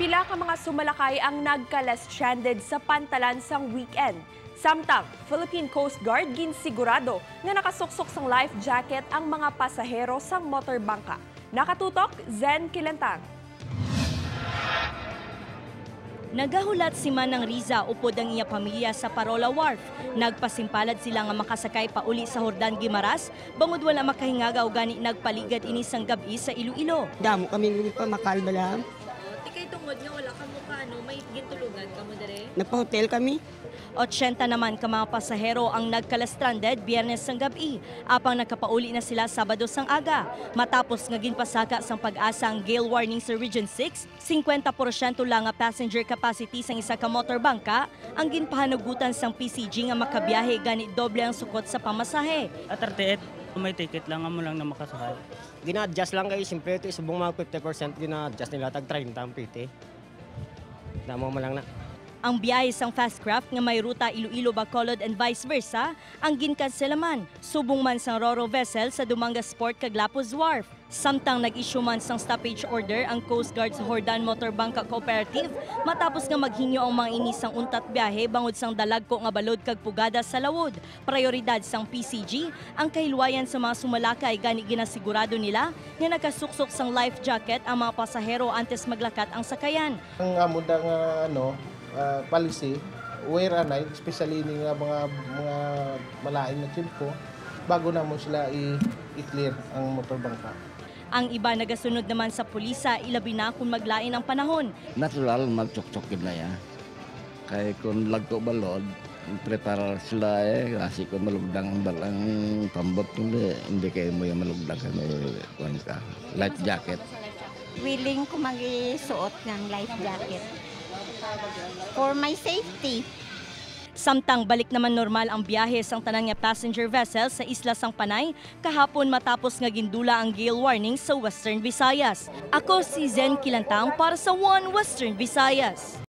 Pila ka mga sumalakay ang nagkala-stranded sa pantalan sang weekend. Samtang, Philippine Coast Guard ginsigurado nga nakasuksok sang life jacket ang mga pasahero sang motorbangka. Nakatutok, Zen Kilantang. Nagahulat si Manang Riza upod ang iya pamilya sa Parola Wharf. Nagpasimpalad sila nga makasakay pa uli sa Jordan Guimaras, bangod wala makahingaga o gani nagpaligad ini sang gabi sa Iloilo. Damo kami pa makalba lang. Tikay tungod nga wala ka mukha, no? May gintulugan ka mo dere? Nagpa-hotel kami. 80 naman ka mga pasahero ang nagkala-stranded Biyernes sang gabi, apang nagkapauli na sila Sabado sang aga. Matapos nga ginpasaka sang pag-asa ang gale warning sa Region 6, 50% lang nga passenger capacity sang isa ka motorbangka ang ginpahanugutan sang PCG nga makabiyahe gani doble ang sukot sa pamasahe. At 38, kung may ticket lang mo lang na makasakay. Gina-adjust lang kayo, siyempre ito subong mga 50% gina-adjust nila tag 30 ang PT. Damo mo lang na. Ang biyahe sang Fastcraft nga may ruta Iloilo-Bacolod and vice versa ang ginkanselaman. Subong man sang Roro vessel sa Dumangas Port kag Lapuz Wharf. Samtang nag-issue man sang stoppage order ang Coast Guard sa Jordan Motorbangka Cooperative matapos nga maghinyo ang mga inisang untat biyahe bangod sang dalagko nga balod kag pugada sa lawod. Prioridad sang PCG ang kahilwayan sa mga sumalakay gani ginasigurado nila nga nakasuksok sang life jacket ang mga pasahero antes maglakat ang sakayan. Ang amuda nga policy, wear a night, especially ini nga mga malain na chimpo, bago na mo sila i-clear ang motorbangka. Ang iba nagasunod naman sa pulisa, ilabi na kung maglain ang panahon. Natural, magtsok-tsokin na yan. Kaya kung lagko balod, prepare sila kasi kung malugdang ang balang pambot, hindi kayo mo yung malugdang ka. Life jacket. Willing ko mag-isuot ng life jacket for my safety. Samtang balik naman normal ang biyahe sang tanang nga passenger vessel sa Isla Sang Panay kahapon matapos nga gindula ang gale warning sa Western Visayas. Ako si Zen Kilantang para sa One Western Visayas.